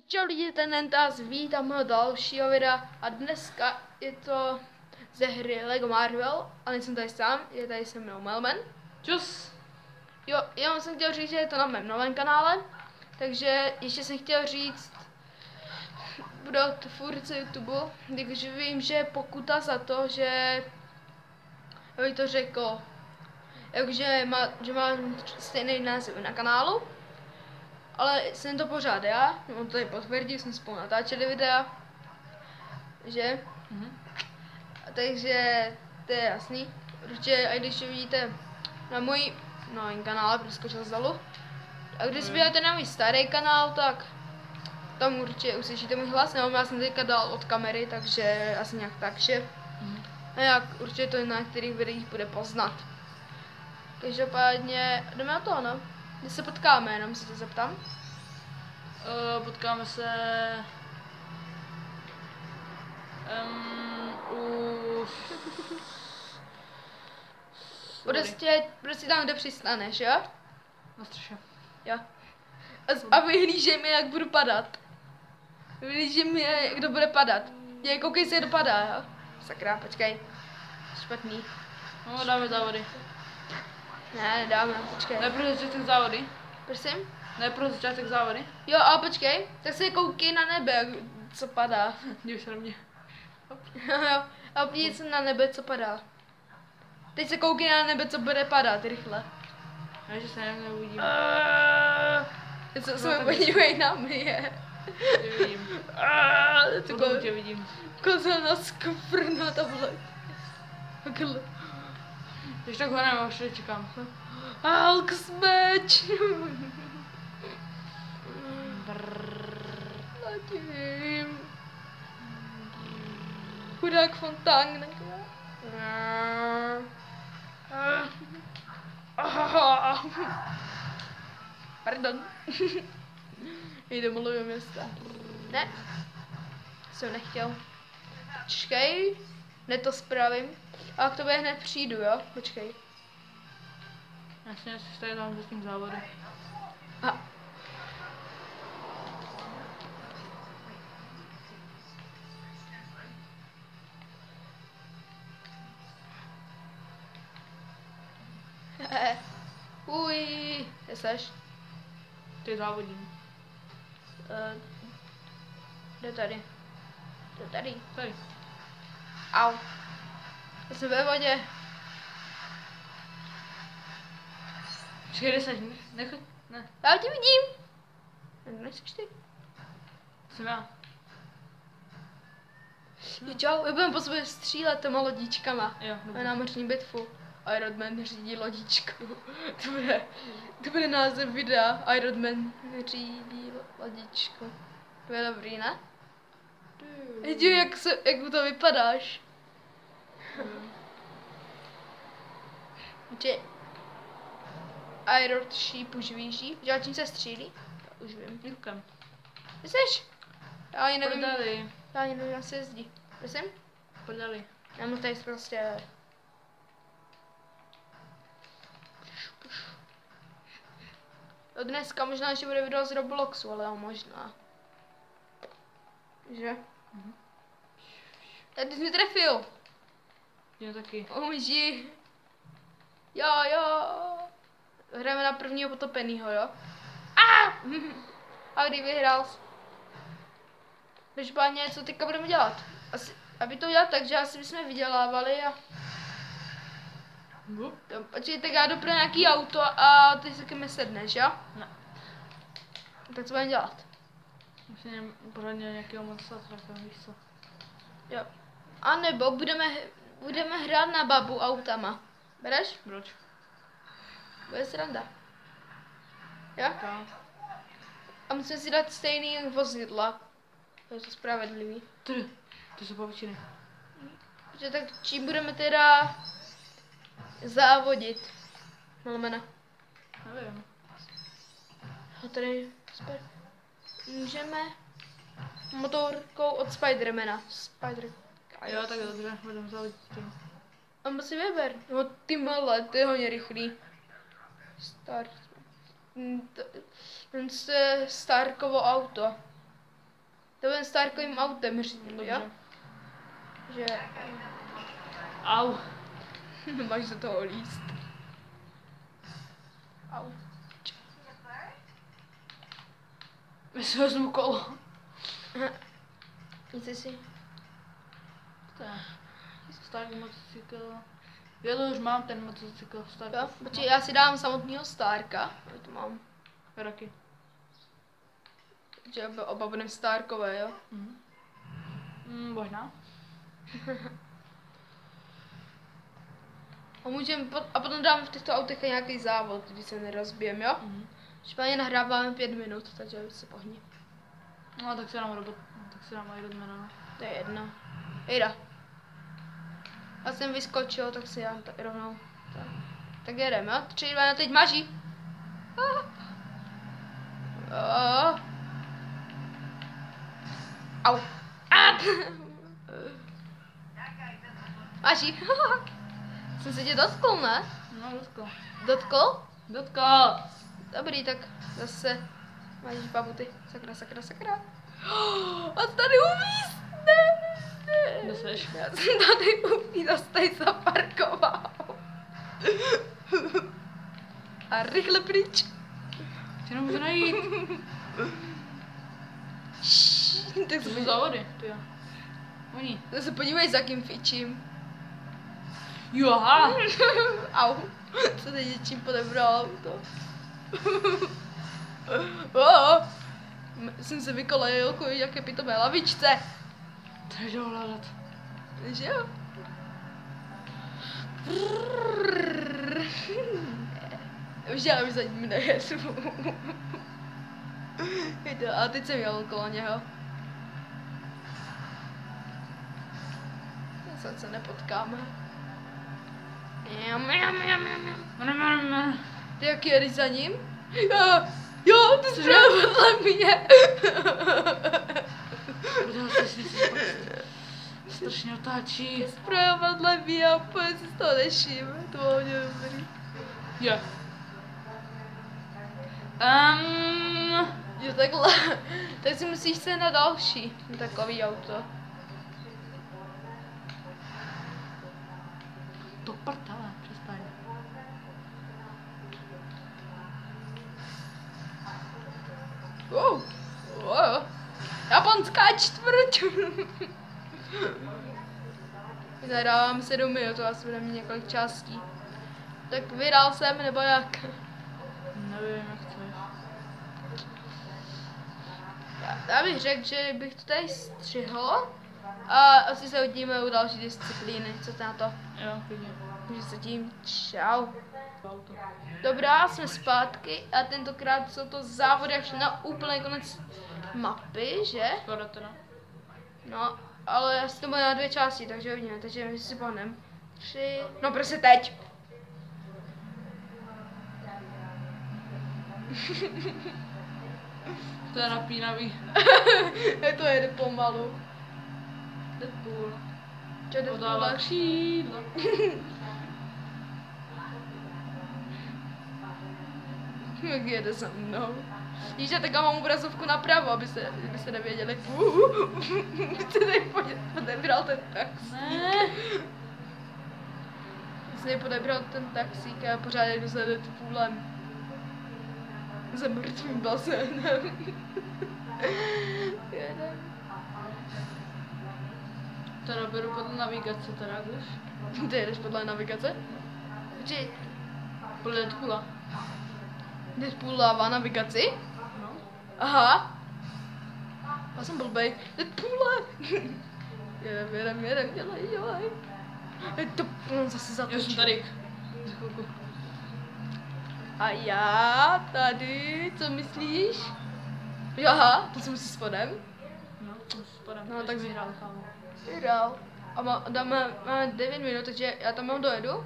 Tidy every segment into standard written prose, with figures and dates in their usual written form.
Čau lidi, Tenentas, vítám mého dalšího videa a dneska je to ze hry Lego Marvel a nejsem tady sám, je tady se mnou Melman. Čus! Jo, jenom jsem chtěl říct, že je to na mém novém kanále, takže ještě jsem chtěl říct pro tvůrce YouTube, takže vím, že je pokuta za to, že abych to řekl, že mám stejný název na kanálu. Ale jsem to pořád já, on to tady potvrdil, jsme spolu natáčeli videa, že? Takže to je jasný. Určitě, a když vidíte na můj nový kanál, proskočil dolů. A když vidíte na můj starý kanál, tak tam určitě uslyšíte můj hlas, nebo já jsem teďka dal od kamery, takže asi nějak tak, že? A jak určitě to na některých videích bude poznat. Každopádně jdeme na to, no. Když se potkáme, jenom se tě zeptám. Potkáme se Prostě tam, kde přistaneš, jo? na střeše. Jo. A vyhlížej mi, jak budu padat. Vyhlížej mi, jak to bude padat. Koukej se, jak to padá, jo? Sakra, počkej. Špatný. No, dáme závody. Ne, nedáme, počkej. Ne pro začátek závody. Prosím? Ne pro začátek závody. Jo, a počkej, tak se koukej na nebe, co padá. Dívaj se na mě. Jo, a podívej se na nebe, co padá. Teď se koukej na nebe, co bude padat, rychle. Já že se neuvidím. Co se podívej na mě. Nevidím. Ty Potom tě vidím. kozel na skvrna tablet. Takhle. Když tak ho nemám, už čekám. Hulk smeč. Letím. Chudák fontán. Pardon. Jde mluvím do města. Ne. Jsem nechtěl. Počkej. Ne, to spravím. A k tobě hned přijdu, jo? Počkej. Jasně, si tady tam s tím závodem. A. Uj, kde seš? Ty závodím. Jde tady. Jde tady. Tady. Au. Já jsem ve vodě. Počkej, kde seš? Nechoď. Ne. Já tě vidím. Nejseš ty. Jsem já. Čau, my budeme po sobě střílet těma lodičkama. Jo, Na dobře. námořní bitvu. Iron Man řídí lodičku. To bude název videa. Iron Man řídí lodičku. To je dobrý, ne? Jdi, jak u to vypadáš. Že Iron Sheep už víží. Že čím se střílí? Já už vím. Lukem. Kde seš? Já ani nevím. Prdeli. Já ani nevím, jak se jezdí. Prosím? Prdeli. Já mu tady prostě... Dneska možná ještě bude video z Robloxu, ale jo, možná. Že? Tady jsi mi trefil. Já taky. Umíži. Jo. Hrajeme na prvního potopenýho, jo? A kdy vyhrál jsi? Každopádně, co teďka budeme dělat? Aby to udělat tak, že asi bychom vydělávali a... Počkej, tak já dopru nějaký auto a ty se ke mně sedneš, jo? Ne. Tak co budeme dělat? Musím pořádně nějakého monsta trefem, víš co? Jo. A nebo budeme hrát na babu autama. Bereš? Proč? Bude sranda. Jo? Tak. A musíme si dát stejný vozidla. To je to spravedlivý. Ty jsou pavučiny. Protože tak čím budeme teda závodit? Malmena. Nevím. A tady můžeme motorkou od Spidermana. A jo, tak dobře, budeme závodit tím. A si vyber. No ty malé, ty je hodně rychlý. Start. Ten se Starkovo auto. To budeme Starkovým autem řídit, jo? Že... Au. Máš do toho líst. Au. My si vezmu kolo. Jsi si? To je starý motocykl. Já to už mám ten motocykl starý. Jo? Počkej, já si dám samotného Starka. Já to mám. Roky. Že oba budeme Starkové, jo? Možná. A potom dáme v těchto autech nějaký závod, když se nerozbijem, jo? Špatně nahráváme 5 minut, takže se pohni. No tak si dám robot. Tak si dám Ironmana. No. To je jedno. Jda. Já jsem vyskočil, tak si dám rovnou. Tak jedem, jo? 3, 2, teď maží. Au. Maží. Jsem se tě dotkl, ne? No, dotkl. Dotkl? Dotkl. Dobrý, tak zase máš babuty. Sakra, sakra, sakra. A tady uvízne. Kde seš? Já jsem tady uvízl, tady zaparkoval. A rychle pryč. Tě nemůžu najít. Tak To jsou závody, ty jo. Oni. se podívej, za kým fičím. Jo, aha. Au. Co teď něčím podebral auto. Jsem se vykolejil kvůli jaké pitomé lavičce. To je dohledat. Že jo? Už já už za ním nejedu. A teď jsem jel okolo něho. Snad se nepotkáme. Ty jak jedeš za ním? Jo, ty jsi vedle mě. Strašně otáčí. Správě vedle mě a úplně si z toho neším. To bylo hodně dobrý. Jo. Jo, takhle. Tak si musíš se na další takový auto. To prdele, přestaň. Japonská čtvrť. Zahrávám 7 minut, to asi bude mít několik částí. Tak vyhrál jsem, nebo jak? Nevím, jak to je. Já bych řekl, že bych to tady střihl a asi se uvidíme u další disciplíny. Co to na to? Jo, klidně. Takže se tím čau. Auto. Dobrá, jsme zpátky a tentokrát jsou to závody až na úplný konec mapy, že? Skoro teda. No, ale asi to bude na 2 části, takže uvidíme, takže my si pohnem. 3, no prostě teď. To je napínavý. To jede pomalu. Deadpool. Čo jde Podává pomalu? křídlo. Jak jede za mnou. Víš, já taká mám obrazovku napravo, aby se nevěděli. Chci tady podebral ten taxík. Ne. Chci podebral ten taxík a pořád jdu za Deadpoolem. Za mrtvým bazénem. Jedem. Teda beru podle navigace, teda když. Ty jedeš podle navigace? Počkej, Podle Deadpoola. Deadpool dává navigaci? No. Aha. Já jsem blbej. Deadpoole! Jedem, dělej. To zase Já zatočil. jsem tady. Za chvilku. A já tady, co myslíš? Jo, aha, to jsem si spodem. No, už spadám. No, tak vyhrál, kámo. Vyhrál. A máme 9 minut, takže já tam dojedu.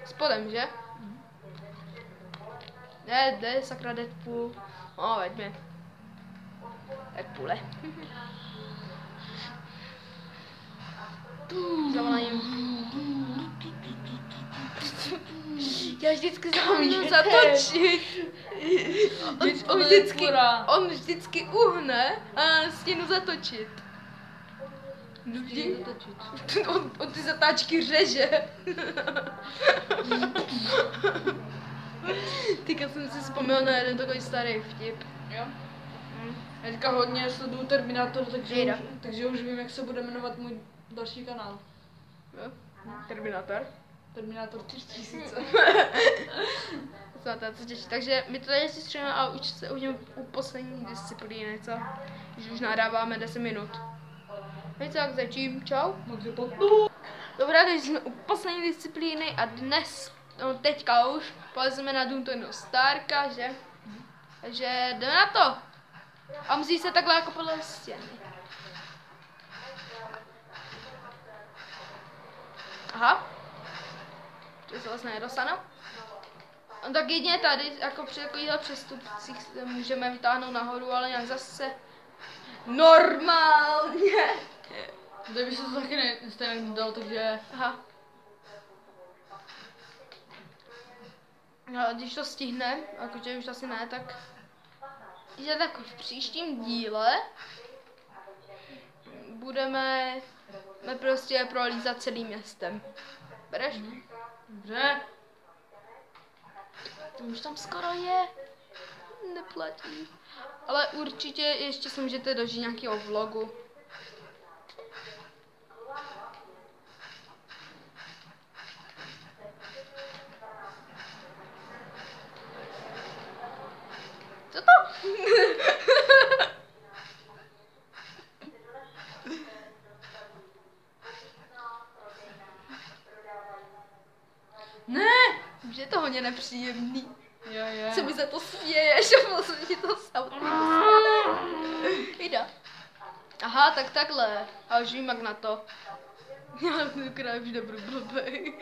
Spodem, že? Ne, sakra Deadpool. No, veď mě. Deadpoole. Zavolaním. Já vždycky zapomenu zatočit. On vždycky uhne a na stěnu zatočit. Vždy. On ty zatáčky řeže. Teďka jsem si vzpomněl na jeden takový starý vtip. Jo? Já teďka hodně sleduju Terminátor, takže už vím, jak se bude jmenovat můj další kanál. Jo? Terminátor. Terminátor 4000. Takže my to tady si střelíme a už se uvidíme u poslední disciplíny, co? Už nahráváme 10 minut. Hej, tak začím, čau. Dobrá, takže jsme u poslední disciplíny a dnes, teďka už, polezeme na dům toho Starka, že? Takže jdeme na to. A musí se takhle jako podle stěny. Aha. To se vlastně nedostanu. No tak jedině tady, jako při takovýchhle přestupcích se můžeme vytáhnout nahoru, ale nějak zase normálně. Tady by se to taky stejně nedal, takže... Aha. No, když to stihne, jakože už asi ne, tak... Že tak v příštím díle budeme prostě prolízat celým městem. Bereš? Dobře. To už tam skoro je. Neplatí. Ale určitě ještě se můžete dožít nějakého vlogu. Co to? Ne! Už je to hodně nepříjemný. Je. Co mi za to směješ a vlastně ti to samotný. Jde. Aha, tak takhle. A už vím jak na to. Já tenkrát už nebudu blbej.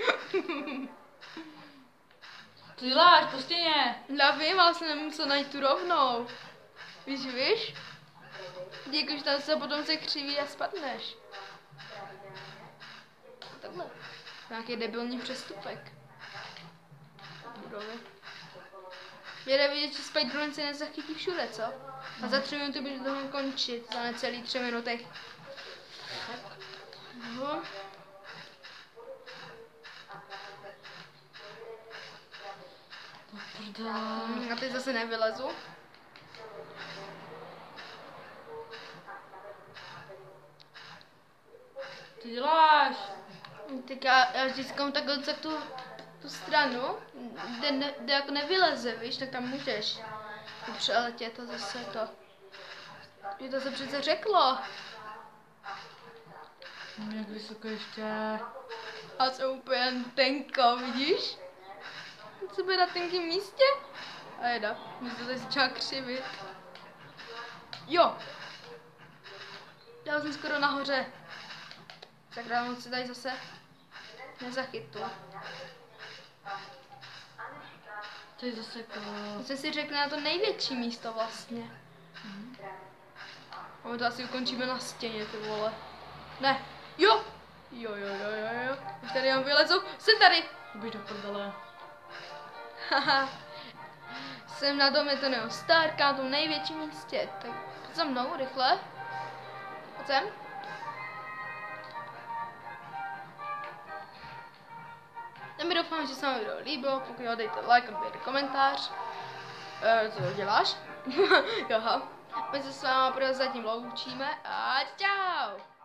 Co děláš? Po stěně. Já vím, ale jsem nemusel najít tu rovnou. Víš? Díky, že tam se potom se křiví a spadneš. Takhle. Nějaký debilní přestupek. Budovy. Jde vidět, že Spider-Man se nezachytí všude, co? A za 3 minuty by to končit, za necelý 3 minutech. No. A teď zase nevylezu. Co děláš? Tak já vždycky mám takhle za tu stranu, kde jako nevyleze, víš, tak tam můžeš přeletět a zase to. Že to se přece řeklo. Jak vysoko ještě. A jsem úplně tenko, vidíš? Co bude na tenkém místě? A jeda, mi se to tady začala křivit. Jo! Já jsem skoro nahoře. Tak ráno si tady zase nezachytlu. To je zase jako... Já jsem si řekl na to největší místo vlastně. A my to asi ukončíme na stěně, ty vole. Ne, jo! Jo. Už tady mám vylezu, jsem tady! Běž do prdele. Haha. Jsem na domě toho Starka, na tom největším místě. Tak pojď za mnou, rychle. Pojď sem. Já mi doufám, že se vám video líbilo, pokud jo, dejte like a dejte komentář. Co děláš? Jaha. My se s váma prozatím loučíme a čau!